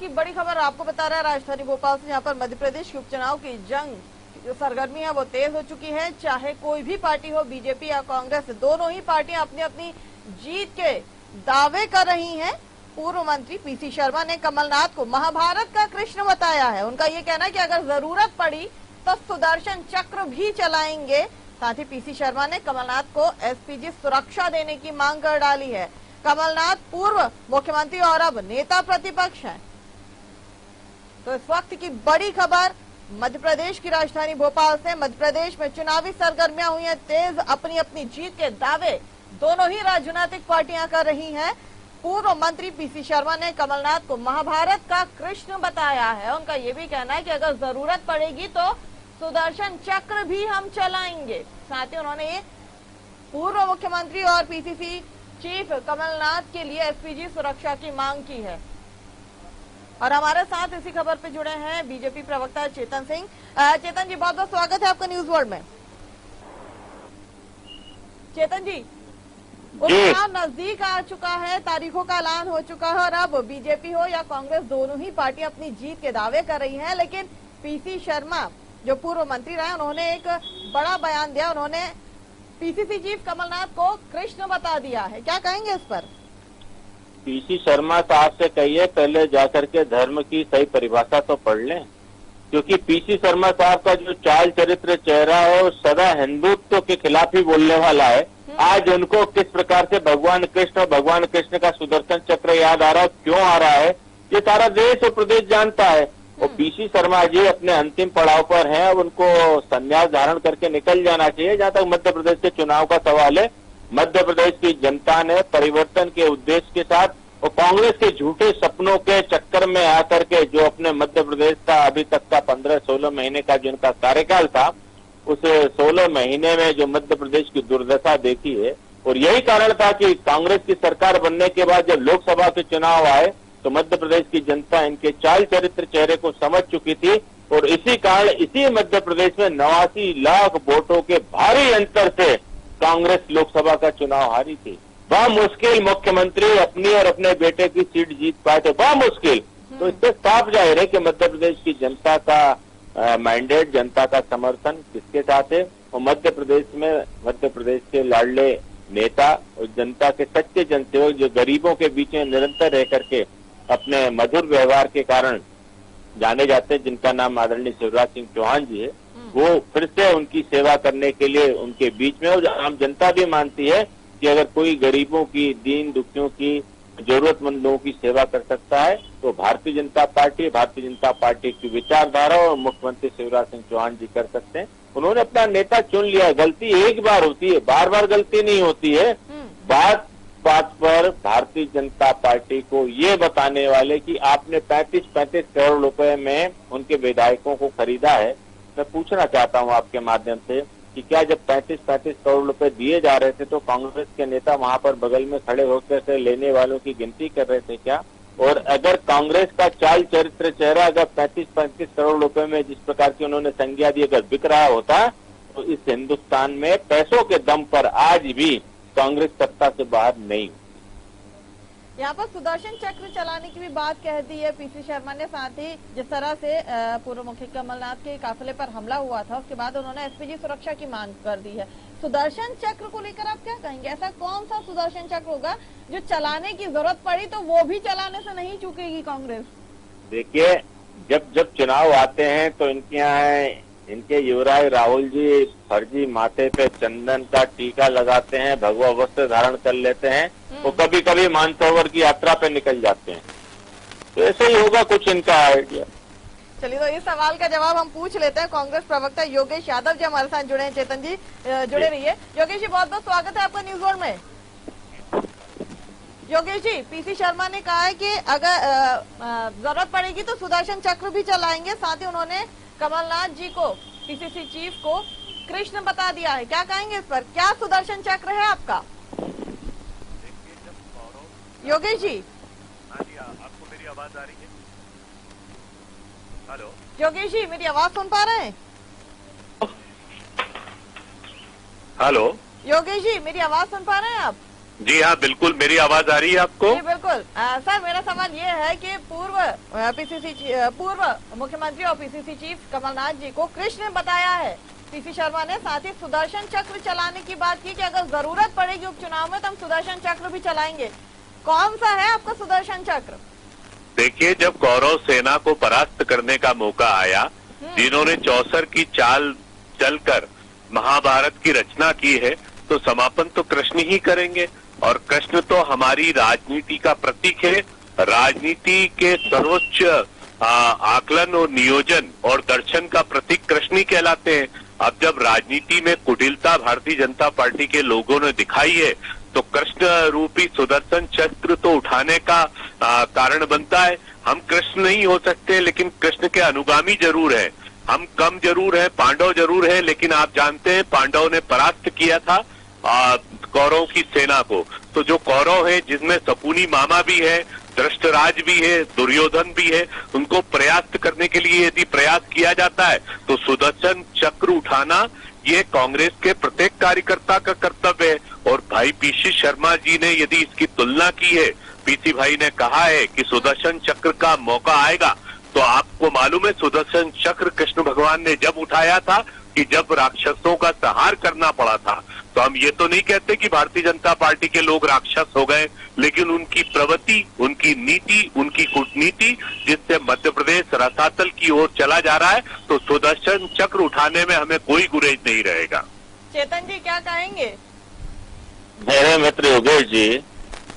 की बड़ी खबर आपको बता रहा है राजधानी भोपाल से, जहां पर मध्य प्रदेश के उपचुनाव की जंग जो सरगर्मी है वो तेज हो चुकी है। चाहे कोई भी पार्टी हो, बीजेपी या कांग्रेस, दोनों ही पार्टियां अपनी अपनी जीत के दावे कर रही हैं। पूर्व मंत्री पीसी शर्मा ने कमलनाथ को महाभारत का कृष्ण बताया है। उनका ये कहना है कि अगर जरूरत पड़ी तो सुदर्शन चक्र भी चलाएंगे। साथ ही पीसी शर्मा ने कमलनाथ को एसपीजी सुरक्षा देने की मांग कर डाली है। कमलनाथ पूर्व मुख्यमंत्री और अब नेता प्रतिपक्ष हैं। तो इस वक्त की बड़ी खबर मध्य प्रदेश की राजधानी भोपाल से। मध्य प्रदेश में चुनावी सरगर्मियां हुई हैं तेज, अपनी अपनी जीत के दावे दोनों ही राजनीतिक पार्टियां कर रही हैं। पूर्व मंत्री पीसी शर्मा ने कमलनाथ को महाभारत का कृष्ण बताया है। उनका ये भी कहना है कि अगर जरूरत पड़ेगी तो सुदर्शन चक्र भी हम चलाएंगे। साथ ही उन्होंने पूर्व मुख्यमंत्री और पीसीसी चीफ कमलनाथ के लिए एसपीजी सुरक्षा की मांग की है। और हमारे साथ इसी खबर पे जुड़े हैं बीजेपी प्रवक्ता चेतन सिंह। चेतन जी, बहुत बहुत स्वागत है आपका न्यूज वर्ल्ड में। चेतन जी, उपचुनाव नजदीक आ चुका है, तारीखों का ऐलान हो चुका है और अब बीजेपी हो या कांग्रेस, दोनों ही पार्टियां अपनी जीत के दावे कर रही हैं। लेकिन पीसी शर्मा जो पूर्व मंत्री रहे, उन्होंने एक बड़ा बयान दिया। उन्होंने पीसीसी चीफ कमलनाथ को कृष्ण बता दिया है। क्या कहेंगे इस पर? पीसी शर्मा साहब से कहिए पहले जाकर के धर्म की सही परिभाषा तो पढ़ लें, क्योंकि पीसी शर्मा साहब का जो चाल चरित्र चेहरा है वो सदा हिंदुत्व के खिलाफ ही बोलने वाला है। आज उनको किस प्रकार से भगवान कृष्ण का सुदर्शन चक्र याद आ रहा है, क्यों आ रहा है, ये सारा देश और प्रदेश जानता है। और पीसी शर्मा जी अपने अंतिम पड़ाव पर हैं। अब उनको संन्यास धारण करके निकल जाना चाहिए। जहां तक मध्य प्रदेश के चुनाव का सवाल है, मध्य प्रदेश की जनता ने परिवर्तन के उद्देश्य के साथ और कांग्रेस के झूठे सपनों के चक्कर में आकर के जो अपने मध्य प्रदेश का अभी तक का 15-16 महीने का जिनका कार्यकाल था, उस 16 महीने में जो मध्य प्रदेश की दुर्दशा देखी है। और यही कारण था कि कांग्रेस की सरकार बनने के बाद जब लोकसभा के चुनाव आए तो मध्य प्रदेश की जनता इनके चाल चरित्र चेहरे को समझ चुकी थी। और इसी कारण इसी मध्य प्रदेश में 89 लाख वोटों के भारी अंतर से कांग्रेस लोकसभा का चुनाव हारी थी। वह मुश्किल मुख्यमंत्री अपनी और अपने बेटे की सीट जीत पाए थे, वह मुश्किल। तो इससे साफ जाहिर है कि मध्य प्रदेश की जनता का मैंडेट, जनता का समर्थन किसके साथ है। और मध्य प्रदेश में मध्य प्रदेश के लाडले नेता और जनता के सच्चे जनसेवक जो गरीबों के बीच में निरंतर रह करके अपने मधुर व्यवहार के कारण जाने जाते हैं, जिनका नाम आदरणीय शिवराज सिंह चौहान जी है, वो फिर से उनकी सेवा करने के लिए उनके बीच में। और आम जनता भी मानती है कि अगर कोई गरीबों की, दीन दुखियों की, जरूरतमंद लोगों की सेवा कर सकता है तो भारतीय जनता पार्टी की विचारधारा और मुख्यमंत्री शिवराज सिंह चौहान जी कर सकते हैं। उन्होंने अपना नेता चुन लिया। गलती एक बार होती है, बार बार गलती नहीं होती है। बात पर भारतीय जनता पार्टी को ये बताने वाले कि आपने 35-35 करोड़ रुपए में उनके विधायकों को खरीदा है। मैं पूछना चाहता हूं आपके माध्यम से कि क्या जब 35-35 करोड़ रुपए दिए जा रहे थे तो कांग्रेस के नेता वहां पर बगल में खड़े होकर से लेने वालों की गिनती कर रहे थे क्या? और अगर कांग्रेस का चाल चरित्र चेहरा अगर 35-35 करोड़ रुपए में जिस प्रकार की उन्होंने संज्ञा दी अगर बिक रहा होता तो इस हिंदुस्तान में पैसों के दम पर आज भी कांग्रेस सत्ता से बाहर नहीं। यहाँ पर सुदर्शन चक्र चलाने की भी बात कह दी है पीसी शर्मा ने। साथ ही जिस तरह से पूर्व मुख्यमंत्री कमलनाथ के काफिले पर हमला हुआ था, उसके बाद उन्होंने एसपीजी सुरक्षा की मांग कर दी है। सुदर्शन चक्र को लेकर आप क्या कहेंगे? ऐसा कौन सा सुदर्शन चक्र होगा जो चलाने की जरूरत पड़ी तो वो भी चलाने से नहीं चूकेगी कांग्रेस? देखिए, जब चुनाव आते हैं तो इनके युवराज राहुल जी फर्जी माथे पे चंदन का टीका लगाते हैं, भगवा वस्त्र धारण कर लेते हैं, वो कभी कभी मानसरोवर की यात्रा पे निकल जाते हैं। तो ऐसे ही होगा कुछ इनका आइडिया। चलिए, तो इस सवाल का जवाब हम पूछ लेते हैं। कांग्रेस प्रवक्ता योगेश यादव जी हमारे साथ जुड़े हैं। चेतन जी जुड़े रहिए। योगेश जी, बहुत बहुत स्वागत है आपका न्यूज वर्ल्ड में। योगेश जी, पीसी शर्मा ने कहा है कि अगर जरूरत पड़ेगी तो सुदर्शन चक्र भी चलाएंगे। साथ ही उन्होंने कमलनाथ जी को, पीसीसी चीफ को कृष्ण बता दिया है। क्या कहेंगे इस पर? क्या सुदर्शन चक्र है आपका? योगेश जी, हाँ जी, आपको मेरी आवाज आ रही है? हेलो योगेश जी, मेरी आवाज सुन पा रहे हैं? हेलो योगेश जी, मेरी आवाज सुन पा रहे हैं आप? जी हाँ, बिल्कुल। मेरी आवाज आ रही है आपको? जी बिल्कुल। सर, मेरा सवाल ये है कि पूर्व मुख्यमंत्री और पीसीसी चीफ कमलनाथ जी को कृष्ण ने बताया है, पीसी शर्मा ने, साथ ही सुदर्शन चक्र चलाने की बात की कि अगर जरूरत पड़ेगी उपचुनाव में तो हम सुदर्शन चक्र भी चलाएंगे। कौन सा है आपका सुदर्शन चक्र? देखिए, जब कौरव सेना को परास्त करने का मौका आया, जिन्होंने चौसर की चाल चलकर महाभारत की रचना की है, तो समापन तो कृष्ण ही करेंगे। और कृष्ण तो हमारी राजनीति का प्रतीक है। राजनीति के सर्वोच्च आकलन और नियोजन और दर्शन का प्रतीक कृष्ण ही कहलाते हैं। अब जब राजनीति में कुटिलता भारतीय जनता पार्टी के लोगों ने दिखाई है, तो कृष्ण रूपी सुदर्शन चक्र तो उठाने का कारण बनता है। हम कृष्ण नहीं हो सकते, लेकिन कृष्ण के अनुगामी जरूर हैं। हम कम जरूर हैं, पांडव जरूर हैं, लेकिन आप जानते हैं पांडव ने परास्त किया था कौरव की सेना को। तो जो कौरव है, जिसमें सपूनी मामा भी है, धृष्टराज भी है, दुर्योधन भी है, उनको प्रयास करने के लिए यदि प्रयास किया जाता है तो सुदर्शन चक्र उठाना ये कांग्रेस के प्रत्येक कार्यकर्ता का कर्तव्य है। और भाई पीसी शर्मा जी ने यदि इसकी तुलना की है, पीसी भाई ने कहा है कि सुदर्शन चक्र का मौका आएगा, तो आपको मालूम है सुदर्शन चक्र कृष्ण भगवान ने जब उठाया था कि जब राक्षसों का संहार करना पड़ा था। तो हम ये तो नहीं कहते कि भारतीय जनता पार्टी के लोग राक्षस हो गए, लेकिन उनकी प्रवृत्ति, उनकी नीति, उनकी कूटनीति, जिससे मध्य प्रदेश रसातल की ओर चला जा रहा है, तो सुदर्शन चक्र उठाने में हमें कोई गुरेज नहीं रहेगा। चेतन जी क्या कहेंगे? मेरे मित्र योगेश जी,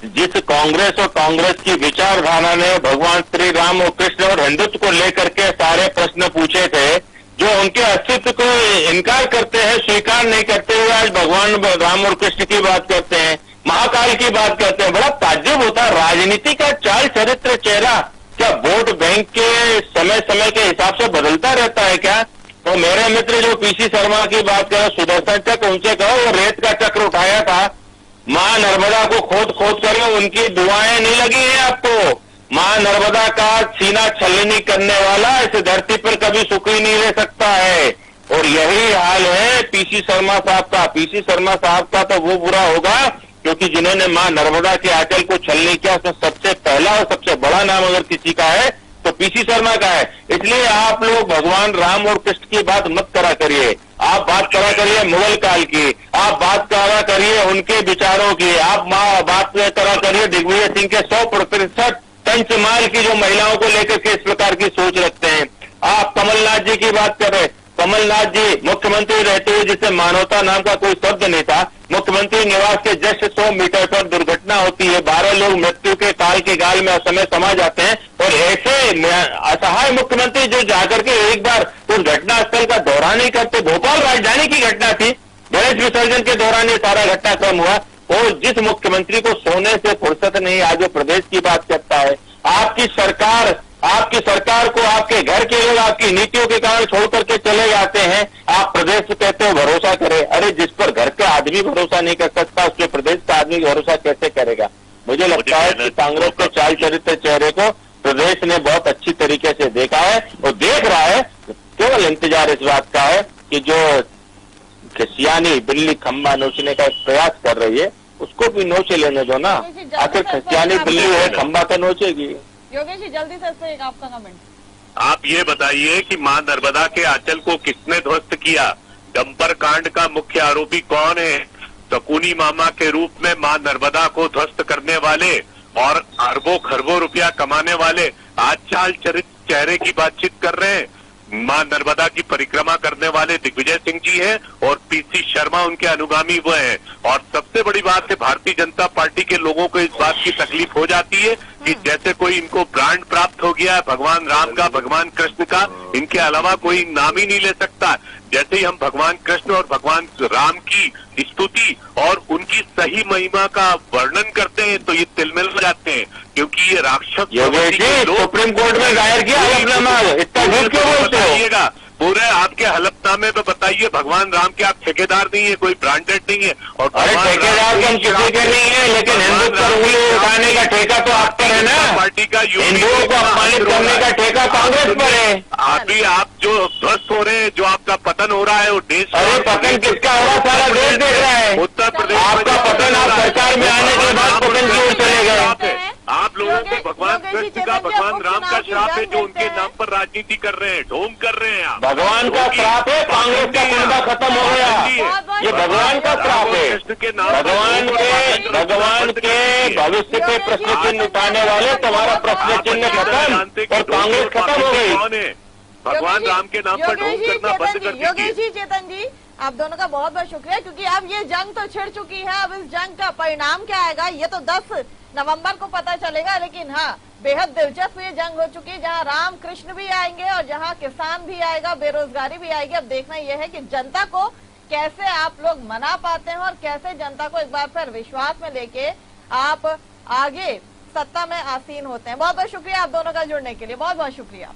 जिस कांग्रेस और कांग्रेस की विचारधारा ने भगवान श्री राम और कृष्ण और हिंदुत्व को लेकर के सारे प्रश्न पूछे थे, जो उनके अस्तित्व को इनकार करते हैं, स्वीकार नहीं करते हुए आज भगवान राम और कृष्ण की बात करते हैं, महाकाल की बात करते हैं। बड़ा ताज्जुब होता है। राजनीति का चाल चरित्र चेहरा क्या वोट बैंक के समय समय के हिसाब से बदलता रहता है क्या? तो मेरे मित्र जो पीसी शर्मा की बात करें, सुदर्शन चक्र, उनसे कहो वो रेत का चक्र उठाया था। मां नर्मदा को खोद खोद कर उनकी दुआएं नहीं लगी हैं आपको? मां नर्मदा का सीना छलनी करने वाला इस धरती पर कभी सुख ही नहीं रह सकता है। और यही हाल है पीसी शर्मा साहब का। पीसी शर्मा साहब का तो वो बुरा होगा क्योंकि जिन्होंने मां नर्मदा के आंचल को छलनी किया, उसमें सबसे पहला और सबसे बड़ा नाम अगर किसी का है तो पीसी शर्मा का है। इसलिए आप लोग भगवान राम और कृष्ण की बात मत करा करिए। आप बात करा करिए मुगल काल की, आप बात करा करिए उनके विचारों की, आप बात करा करिए दिग्विजय सिंह के 100% पंचमाल की जो महिलाओं को लेकर के इस प्रकार की सोच रखते हैं। आप कमलनाथ जी की बात कर रहे, कमलनाथ जी मुख्यमंत्री रहते हुए जिसे मानवता नाम का कोई शब्द नहीं था, मुख्यमंत्री निवास के जस्ट 100 मीटर पर दुर्घटना होती है, 12 लोग मृत्यु के काल के गाल में असमय समा जाते हैं। और ऐसे असहाय मुख्यमंत्री जो जाकर के एक बार उस घटनास्थल का दौरा नहीं करते। भोपाल राजधानी की घटना थी, गणेश विसर्जन के दौरान ये सारा घटनाक्रम हुआ। और जिस मुख्यमंत्री को सोने से फुर्सत नहीं, आज वो प्रदेश की बात करता है। आपकी सरकार को आपके घर के लोग आपकी नीतियों के कारण छोड़ करके चले जाते हैं। आप प्रदेश पे कहते हो भरोसा करें। अरे जिस पर घर का आदमी भरोसा नहीं कर सकता, उस पर प्रदेश का आदमी भरोसा कैसे करेगा? मुझे लगता है कि कांग्रेस के चाल चरित्र चेहरे को प्रदेश ने बहुत अच्छी तरीके से देखा है और देख रहा है। केवल इंतजार इस बात का है कि जो खिसियानी बिल्ली खंबा नोचने का प्रयास कर रही है, उसको भी नोचे लेने दो ना। आखिर खिसियानी बिल्ली है, खंबा तो नोचेगी। योगेश जी जल्दी से इस पे एक आपका कमेंट। आप ये बताइए कि मां नर्मदा के आंचल को किसने ध्वस्त किया? डंपर कांड का मुख्य आरोपी कौन है? शकुनी मामा के रूप में मां नर्मदा को ध्वस्त करने वाले और अरबों खरबों रुपया कमाने वाले आज चाल चरित्र चेहरे की बातचीत कर रहे हैं। मां नर्मदा की परिक्रमा करने वाले दिग्विजय सिंह जी हैं और पीसी शर्मा उनके अनुगामी वो हैं। और सबसे बड़ी बात है, भारतीय जनता पार्टी के लोगों को इस बात की तकलीफ हो जाती है कि जैसे कोई इनको ब्रांड प्राप्त हो गया है भगवान राम का, भगवान कृष्ण का, इनके अलावा कोई नाम ही नहीं ले सकता। जैसे ही हम भगवान कृष्ण और भगवान राम की स्तुति और उनकी सही महिमा का वर्णन करते हैं तो ये तिलमिल हो जाते हैं, क्योंकि ये राक्षस सुप्रीम कोर्ट में दायर किया बताइएगा पूरे आपके हलफनामे में बताइए भगवान राम के आप ठेकेदार नहीं है, कोई ब्रांडेड नहीं है। और ठेकेदार हम किसी के नहीं है, लेकिन हिंदुत्व पर उंगली उठाने का ठेका तो आप पर है ना। पार्टी का हिंदुओं को अपमानित करने का ठेका तो कांग्रेस पर है। अभी आप जो ध्वस्त हो रहे हैं, जो आपका पतन हो रहा है, वो देश अरे पतन किसका हो रहा, सारा देश देख रहा है। उत्तर प्रदेश आपका पतन, आप सरकार में आने के बाद पतन की ओर चले गए। आप लोगों को भगवान कृष्ण का, भगवान राम का श्राप है, जो उनके नाम पर राजनीति कर रहे हैं, ढोंग कर रहे हैं आप। भगवान का श्राप है, कांग्रेस का कुंडा खत्म हो गया। ये भगवान का श्राप है। कृष्ण के नाम भगवान के भविष्य पे प्रश्न चिन्ह उठाने वाले, तुम्हारा प्रश्न चिन्ह खत्म और कांग्रेस खत्म हो गई। भगवान राम के नाम पर ढोंग करना बंद कर दीजिए। योगेश जी, चेतन जी, आप दोनों का बहुत बहुत शुक्रिया, क्योंकि अब ये जंग तो छिड़ चुकी है। अब इस जंग का परिणाम क्या आएगा ये तो 10 नवंबर को पता चलेगा। लेकिन हाँ, बेहद दिलचस्प ये जंग हो चुकी है, जहाँ राम कृष्ण भी आएंगे और जहाँ किसान भी आएगा, बेरोजगारी भी आएगी। अब देखना यह है कि जनता को कैसे आप लोग मना पाते हैं और कैसे जनता को एक बार फिर विश्वास में लेके आप आगे सत्ता में आसीन होते हैं। बहुत बहुत शुक्रिया आप दोनों का जुड़ने के लिए, बहुत बहुत शुक्रिया।